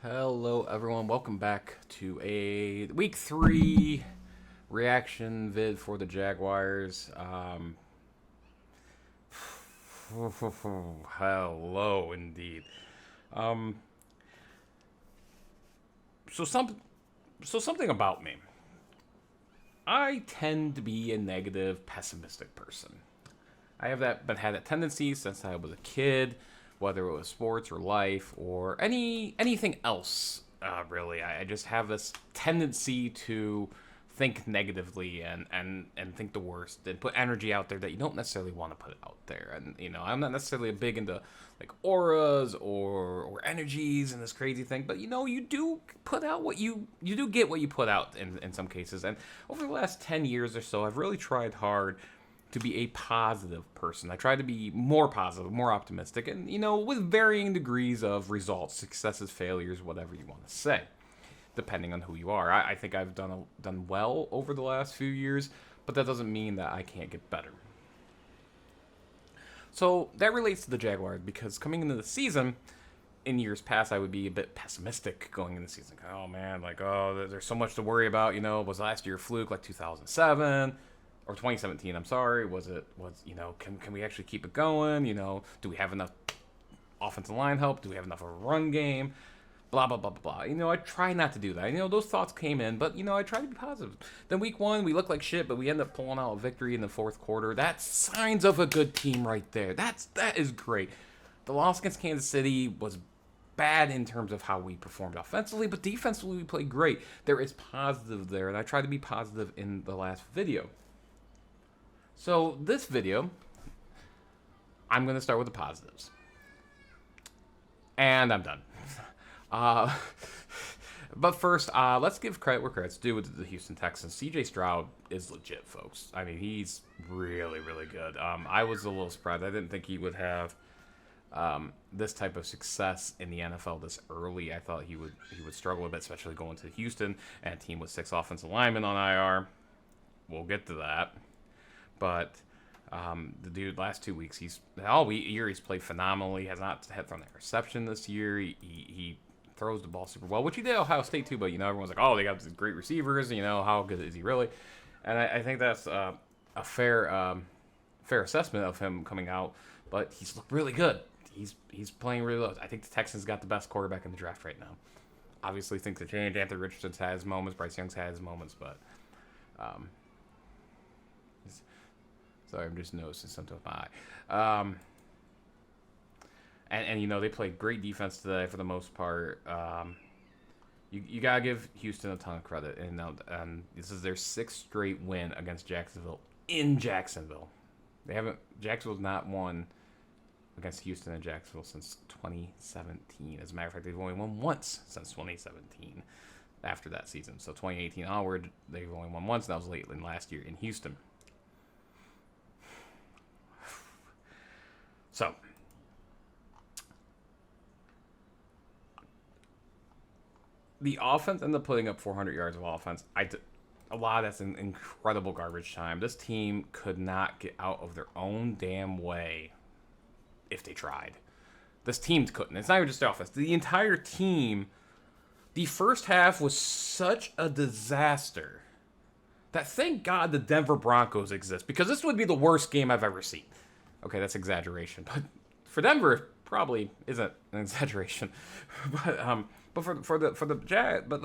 Hello, everyone. Welcome back to a week 3 reaction vid for the Jaguars. Hello, indeed. Um, so some, so something about me. I tend to be a negative, pessimistic person. I have had that tendency since I was a kid, whether it was sports or life or anything else. Really, I just have this tendency to think negatively and think the worst and put energy out there that you don't necessarily want to put out there. And I'm not necessarily big into like auras or energies and this crazy thing, but you do put out what you do get what you put out in some cases. And over the last 10 years or so, I've really tried hard to be a positive person. I try to be more positive, more optimistic, and with varying degrees of results, successes, failures, whatever you want to say, depending on who you are. I think I've done well over the last few years, but that doesn't mean that I can't get better. So that relates to the Jaguars because coming into the season, in years past, I would be a bit pessimistic going into the season. Oh man, there's so much to worry about. Was last year a fluke like 2007? Or 2017, I'm sorry. Can we actually keep it going? Do we have enough offensive line help? Do we have enough of a run game? Blah, blah, blah, blah, blah. I try not to do that. Those thoughts came in, but, I try to be positive. Then week 1, we look like shit, but we end up pulling out a victory in the fourth quarter. That's signs of a good team right there. That is great. The loss against Kansas City was bad in terms of how we performed offensively, but defensively we played great. There is positive there, and I try to be positive in the last video. So this video, I'm going to start with the positives. And I'm done. But first, let's give credit where credit's due with the Houston Texans. C.J. Stroud is legit, folks. I mean, he's really, really good. I was a little surprised. I didn't think he would have this type of success in the NFL this early. I thought he would struggle a bit, especially going to Houston and a team with 6 offensive linemen on IR. We'll get to that. But the dude, last 2 weeks, he's played phenomenally. Has not thrown an interception this year. He throws the ball super well, which he did at Ohio State too. But everyone's like, oh, they got these great receivers. How good is he really? And I think that's a fair assessment of him coming out. But he's looked really good. He's playing really well. I think the Texans got the best quarterback in the draft right now. Obviously, things have changed. Anthony Richardson's had his moments. Bryce Young's had his moments, but. Sorry, I'm just noticing something with my eye. And they played great defense today for the most part. You gotta give Houston a ton of credit, and this is their 6th straight win against Jacksonville in Jacksonville. Jacksonville's not won against Houston and Jacksonville since 2017. As a matter of fact, they've only won once since 2017. After that season, so 2018 onward, they've only won once. And that was late in last year in Houston. So, the offense ended up putting up 400 yards of offense. A lot of that's an incredible garbage time. This team could not get out of their own damn way if they tried. This team couldn't. It's not even just the offense. The entire team, the first half was such a disaster that thank God the Denver Broncos exist, because this would be the worst game I've ever seen. Okay, that's exaggeration, but for Denver, it probably isn't an exaggeration. But for the Jags, but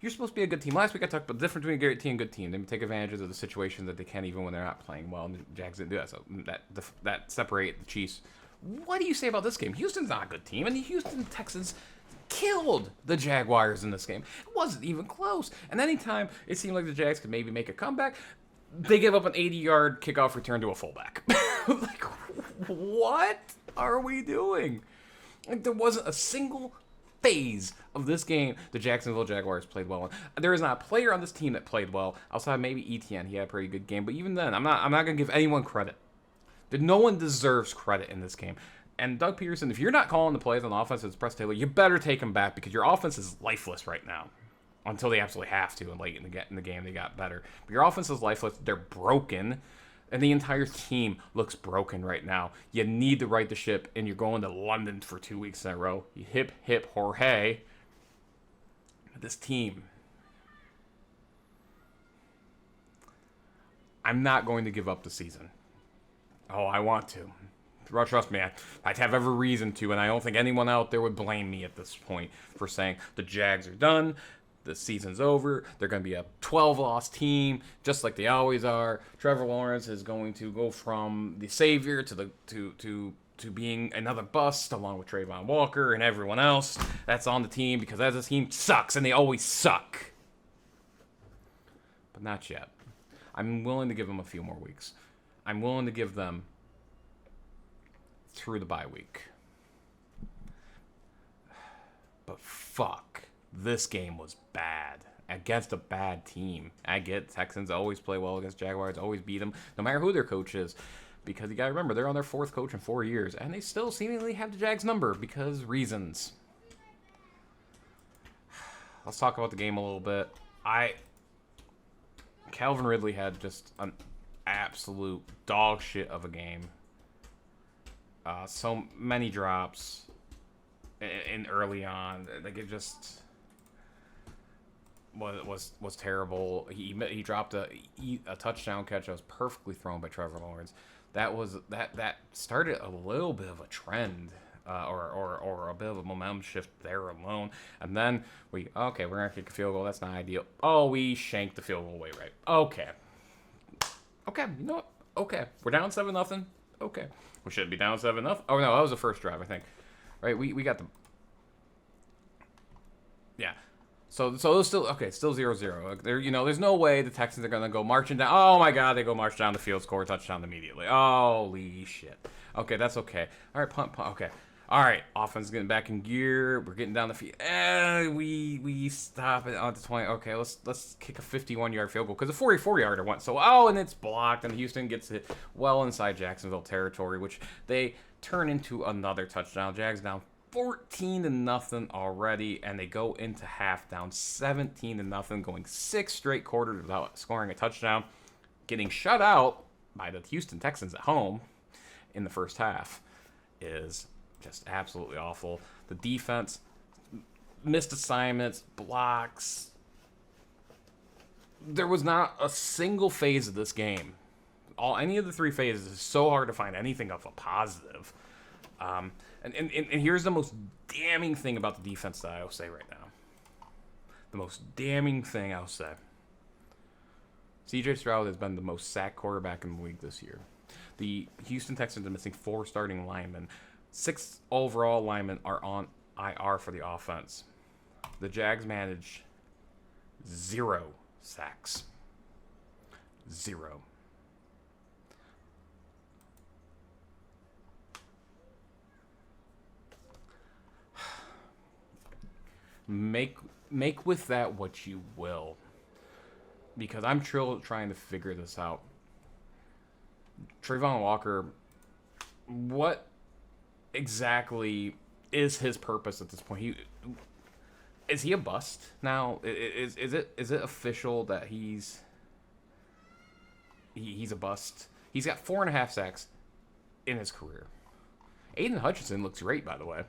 you're supposed to be a good team. Last week I talked about the difference between a great team and a good team. They take advantage of the situation that they can even when they're not playing well, and the Jags didn't do that. So that separate the Chiefs. What do you say about this game? Houston's not a good team, and the Houston Texans killed the Jaguars in this game. It wasn't even close. And anytime it seemed like the Jags could maybe make a comeback, they give up an 80-yard kickoff return to a fullback. What are we doing? There wasn't a single phase of this game the Jacksonville Jaguars played well in. There is not a player on this team that played well outside of maybe Etienne. He had a pretty good game, but even then, I'm not going to give anyone credit. No one deserves credit in this game. And Doug Peterson, if you're not calling the plays on offense as Press Taylor, you better take him back, because your offense is lifeless right now. Until they absolutely have to, and late in the game they got better. But your offense is lifeless. They're broken. And the entire team looks broken right now. You need to right the ship, and you're going to London for 2 weeks in a row. You hip, Jorge. This team, I'm not going to give up the season. Oh, I want to. Trust me, I'd have every reason to, and I don't think anyone out there would blame me at this point for saying the Jags are done, the season's over, they're going to be a 12-loss team, just like they always are. Trevor Lawrence is going to go from the savior to being another bust, along with Trayvon Walker and everyone else that's on the team, because as a team sucks, and they always suck. But not yet. I'm willing to give them a few more weeks. I'm willing to give them through the bye week. But fuck, this game was bad against a bad team. I get Texans always play well against Jaguars, always beat them, no matter who their coach is. Because you gotta remember, they're on their 4th coach in 4 years, and they still seemingly have the Jags number because reasons. Let's talk about the game a little bit. Calvin Ridley had just an absolute dog shit of a game. So many drops in early on. Like, it just was terrible. He dropped a touchdown catch that was perfectly thrown by Trevor Lawrence. That started a little bit of a trend, or a bit of a momentum shift there alone. And then we're gonna kick a field goal. That's not ideal. Oh, we shanked the field goal away, right? Okay, you know what? Okay, we're down 7-0. Okay, we shouldn't be down 7-0. Oh no, that was the first drive, I think. Right? We got the. Yeah. So it was still 0-0. There's no way the Texans are gonna go marching down. Oh my God, they go march down the field, score a touchdown immediately. Holy shit. Okay, that's okay. All right, punt. Okay. All right, offense getting back in gear. We're getting down the field. We stop it on the 20. Okay, let's kick a 51-yard field goal because the 44-yarder went and it's blocked, and Houston gets it well inside Jacksonville territory, which they turn into another touchdown. Jags down 14-0 already, and they go into half down 17-0, going 6 straight quarters without scoring a touchdown, getting shut out by the Houston Texans at home in the first half is just absolutely awful. The defense, missed assignments, blocks. There was not a single phase of this game. Any of the 3 phases is so hard to find anything of a positive. And here's the most damning thing about the defense that I'll say right now. The most damning thing I'll say. C.J. Stroud has been the most sacked quarterback in the league this year. The Houston Texans are missing 4 starting linemen. 6 overall linemen are on IR for the offense. The Jags manage 0 sacks. 0. Make with that what you will, because I'm trying to figure this out. Trayvon Walker, what exactly is his purpose at this point? Is he a bust now? Is it official that he's a bust? He's got 4.5 sacks in his career. Aiden Hutchinson looks great, by the way.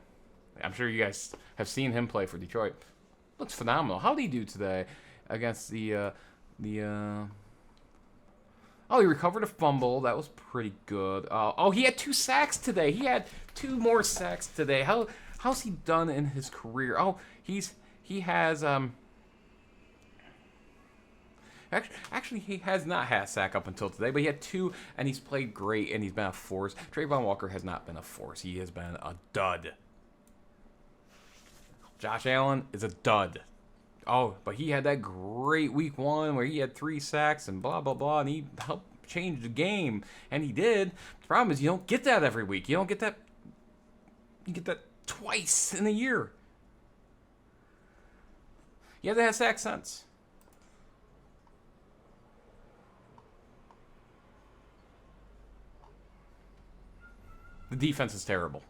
I'm sure you guys have seen him play for Detroit. Looks phenomenal. How did he do today against the Oh, he recovered a fumble. That was pretty good. He had 2 sacks today. He had 2 more sacks today. How's he done in his career? He has Actually, he has not had a sack up until today, but he had 2, and he's played great, and he's been a force. Trayvon Walker has not been a force. He has been a dud. Josh Allen is a dud. But he had that great week 1 where he had 3 sacks and blah, blah, blah, and he helped change the game, and he did. The problem is you don't get that every week. You don't get that. You get that twice in a year. He hasn't had sacks since. The defense is terrible.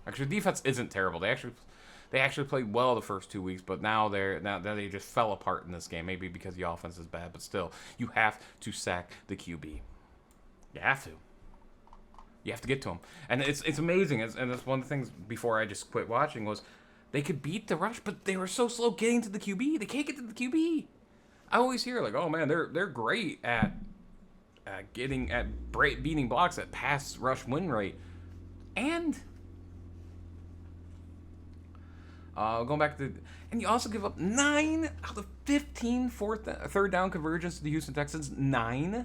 Actually, the defense isn't terrible. They actually played well the first 2 weeks, but now they just fell apart in this game. Maybe because the offense is bad, but still, you have to sack the QB. You have to. You have to get to him, and it's amazing. And that's one of the things before I just quit watching was They could beat the rush, but they were so slow getting to the QB. They can't get to the QB. I always hear like, oh man, they're great at beating blocks at pass rush win rate, and going back to, and you also give up 9 out of 15 third down conversions to the Houston Texans. 9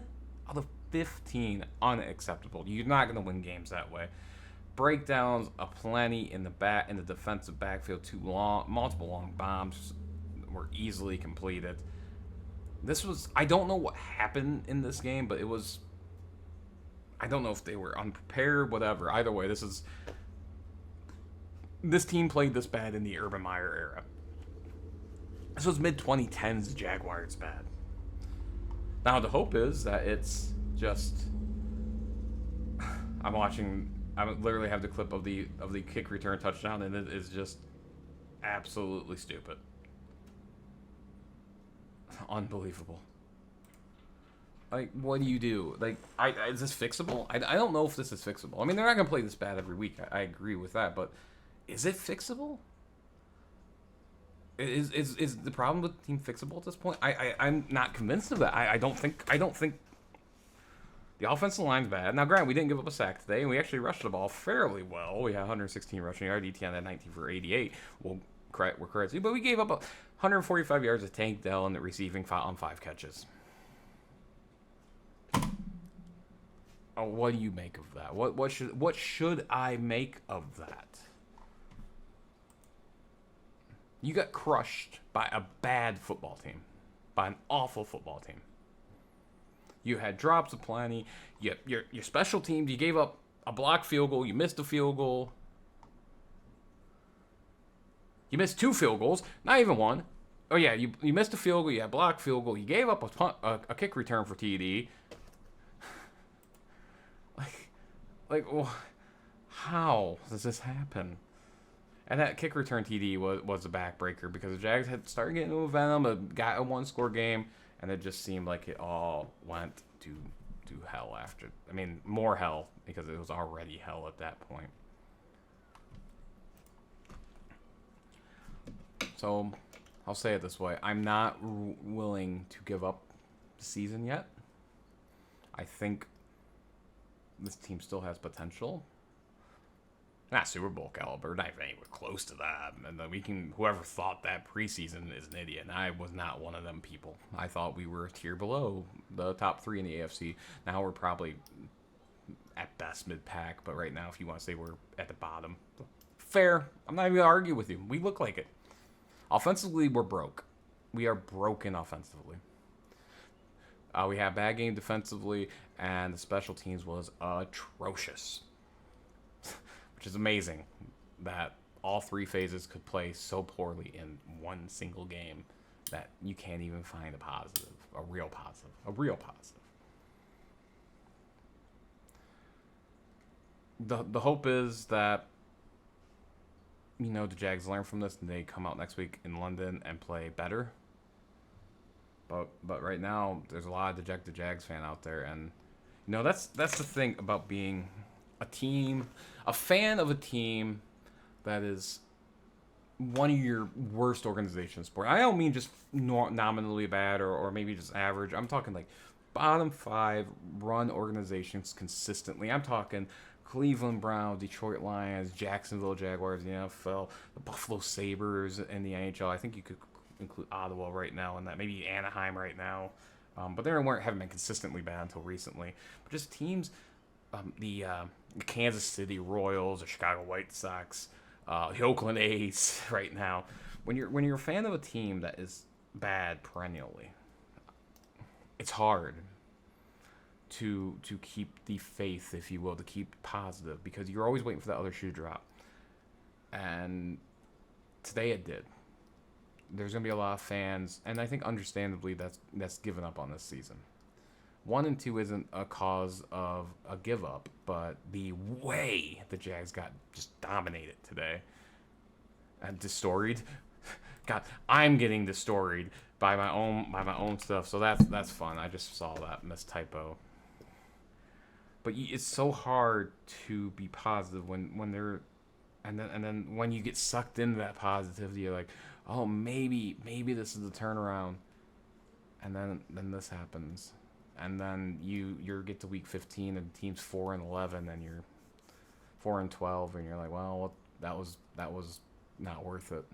out of 15, unacceptable. You're not going to win games that way. Breakdowns aplenty in the defensive backfield. Multiple long bombs were easily completed. I don't know what happened in this game, but I don't know if they were unprepared, whatever. Either way, this team played this bad in the Urban Meyer era. This was mid-2010s Jaguars bad. Now, the hope is that it's just... I literally have the clip of the kick return touchdown, and it is just absolutely stupid. Unbelievable. Like, what do you do? Like, is this fixable? I don't know if this is fixable. I mean, they're not going to play this bad every week. I agree with that, but is it fixable? Is the problem with the team fixable at this point? I'm not convinced of that. I don't think the offensive line's bad. Now, granted, we didn't give up a sack today, and we actually rushed the ball fairly well. We had 116 rushing yards, ETN at 19 for 88. We're correct, but we gave up 145 yards of Tank Dell in the receiving on 5 catches. Oh, what do you make of that? What should I make of that? You got crushed by a bad football team, by an awful football team. You had drops aplenty. Your special teams, you gave up a blocked field goal. You missed a field goal. You missed 2 field goals, not even one. Oh yeah, you missed a field goal. You had a blocked field goal. You gave up a kick return for TD. Well, how does this happen? And that kick return TD was a backbreaker because the Jags had started getting into a venom, got a 1-score game, and it just seemed like it all went to hell after. I mean, more hell because it was already hell at that point. So, I'll say it this way. I'm not willing to give up the season yet. I think this team still has potential. Not Super Bowl caliber, not even anywhere close to that. And whoever thought that preseason is an idiot. And I was not one of them people. I thought we were a tier below the top 3 in the AFC. Now we're probably at best mid-pack, but right now, if you want to say we're at the bottom, fair. I'm not even going to argue with you. We look like it. Offensively, we're broke. We are broken offensively. We had a bad game defensively, and the special teams was atrocious. Which is amazing that all 3 phases could play so poorly in one single game that you can't even find a real positive. The hope is that, the Jags learn from this and they come out next week in London and play better. But right now, there's a lot of dejected Jags fan out there, and that's the thing about being a fan of a team that is one of your worst organizations in sport. I don't mean just nominally bad or maybe just average. I'm talking like bottom 5 run organizations consistently. I'm talking Cleveland Browns, Detroit Lions, Jacksonville Jaguars in the NFL, the Buffalo Sabres in the NHL. I think you could include Ottawa right now in that, maybe Anaheim right now. But they haven't been consistently bad until recently. But just teams, the Kansas City Royals, the Chicago White Sox, the Oakland A's right now. When you're a fan of a team that is bad perennially, it's hard to keep the faith, if you will, to keep positive, because you're always waiting for that other shoe to drop. And today it did. There's going to be a lot of fans, and I think understandably that's given up on this season. 1 and 2 isn't a cause of a give up, but the way the Jags got just dominated today and distoried. God, I'm getting distoried by my own stuff, so that's fun. I just saw that missed typo. But it's so hard to be positive when they're And then when you get sucked into that positivity, you're like, oh, maybe this is the turnaround. And then this happens. And then you get to week 15 and the team's 4-11 and you're 4-12 and you're like, well, that was not worth it.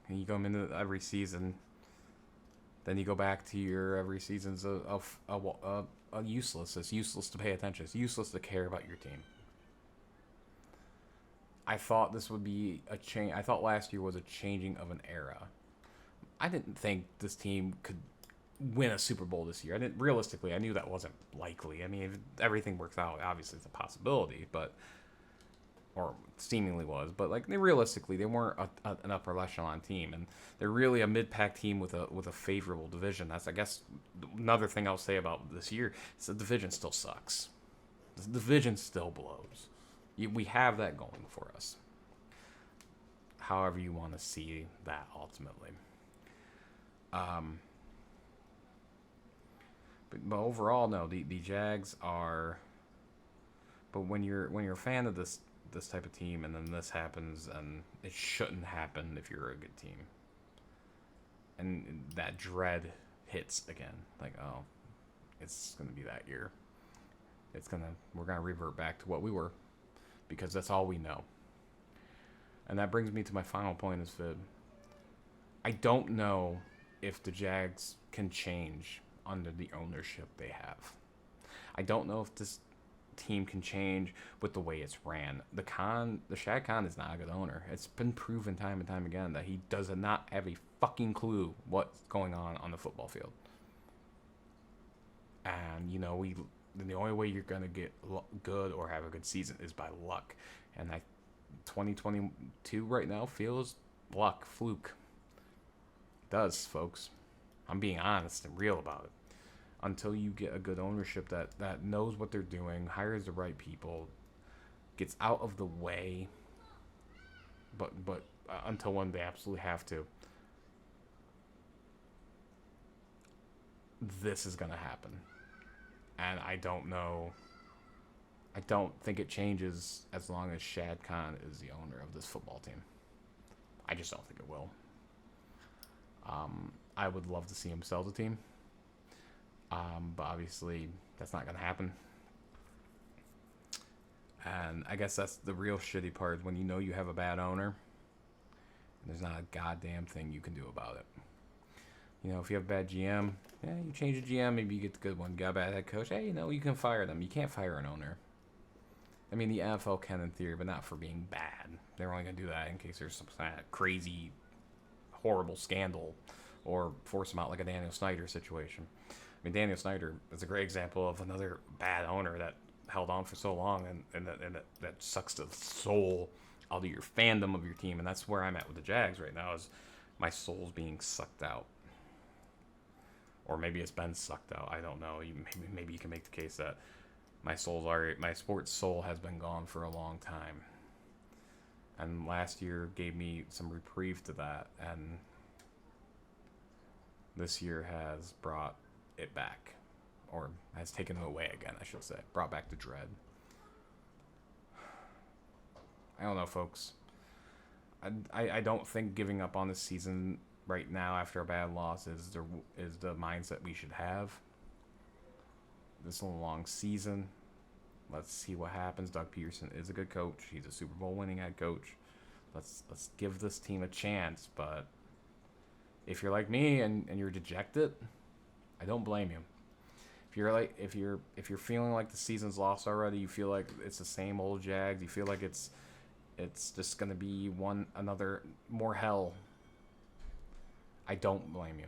And you come into every season, then you go back to your every season's useless. It's useless to pay attention. It's useless to care about your team. I thought this would be a change. I thought last year was a changing of an era. I didn't think this team could win a Super Bowl this year. Realistically, I knew that wasn't likely. I mean, if everything works out, obviously it's a possibility, or seemingly was. But like realistically, they weren't an upper echelon team, and they're really a mid-pack team with a favorable division. That's, I guess, another thing I'll say about this year is the division still sucks. The division still blows. We have that going for us. However you want to see that ultimately. But overall, no. The Jags are. But when you're a fan of this type of team, and then this happens, and it shouldn't happen if you're a good team. And that dread hits again. Like, oh, it's gonna be that year. We're gonna revert back to what we were, because that's all we know. And that brings me to my final point is Fib. I don't know if the Jags can change under the ownership they have. I don't know if this team can change with the way it's ran. The Shad Khan is not a good owner. It's been proven time and time again that he does not have a fucking clue what's going on the football field. And the only way you're gonna get good or have a good season is by luck. And 2022 right now feels luck, fluke. It does, folks. I'm being honest and real about it. Until you get a good ownership that knows what they're doing, hires the right people, gets out of the way, but until when they absolutely have to, this is going to happen. And I don't know. I don't think it changes as long as Shad Khan is the owner of this football team. I just don't think it will. I would love to see him sell the team. But obviously, that's not going to happen. And I guess that's the real shitty part, when you have a bad owner, and there's not a goddamn thing you can do about it. If you have a bad GM, you change the GM, maybe you get the good one. You got a bad head coach, you can fire them. You can't fire an owner. I mean, the NFL can in theory, but not for being bad. They're only going to do that in case there's some kind of crazy, horrible scandal, or force them out like a Daniel Snyder situation. I mean, Daniel Snyder is a great example of another bad owner that held on for so long, and that sucks the soul out of your fandom of your team. And that's where I'm at with the Jags right now, is my soul's being sucked out. Or maybe it's been sucked out. I don't know. Maybe you can make the case that my sports soul has been gone for a long time. And last year gave me some reprieve to that, and this year has brought it back, or has taken it away again, I should say. Brought back the dread. I don't know, folks. I don't think giving up on this season right now after a bad loss is the mindset we should have. This is a long season. Let's see what happens. Doug Peterson is a good coach. He's a Super Bowl winning head coach. Let's give this team a chance. But if you're like me and you're dejected, I don't blame you. If you're feeling like the season's lost already, you feel like it's the same old Jags, you feel like it's just gonna be another more hell, I don't blame you.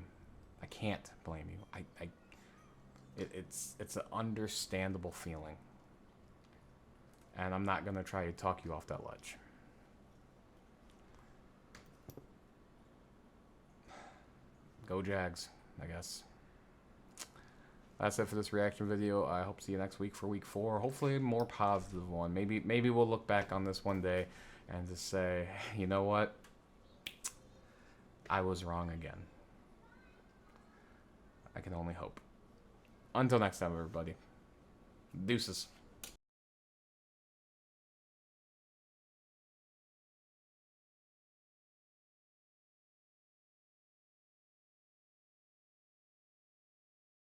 I can't blame you. It's an understandable feeling. And I'm not gonna try to talk you off that ledge. Go Jags, I guess. That's it for this reaction video. I hope to see you next week for week 4. Hopefully a more positive one. Maybe we'll look back on this one day and just say, you know what? I was wrong again. I can only hope. Until next time, everybody. Deuces.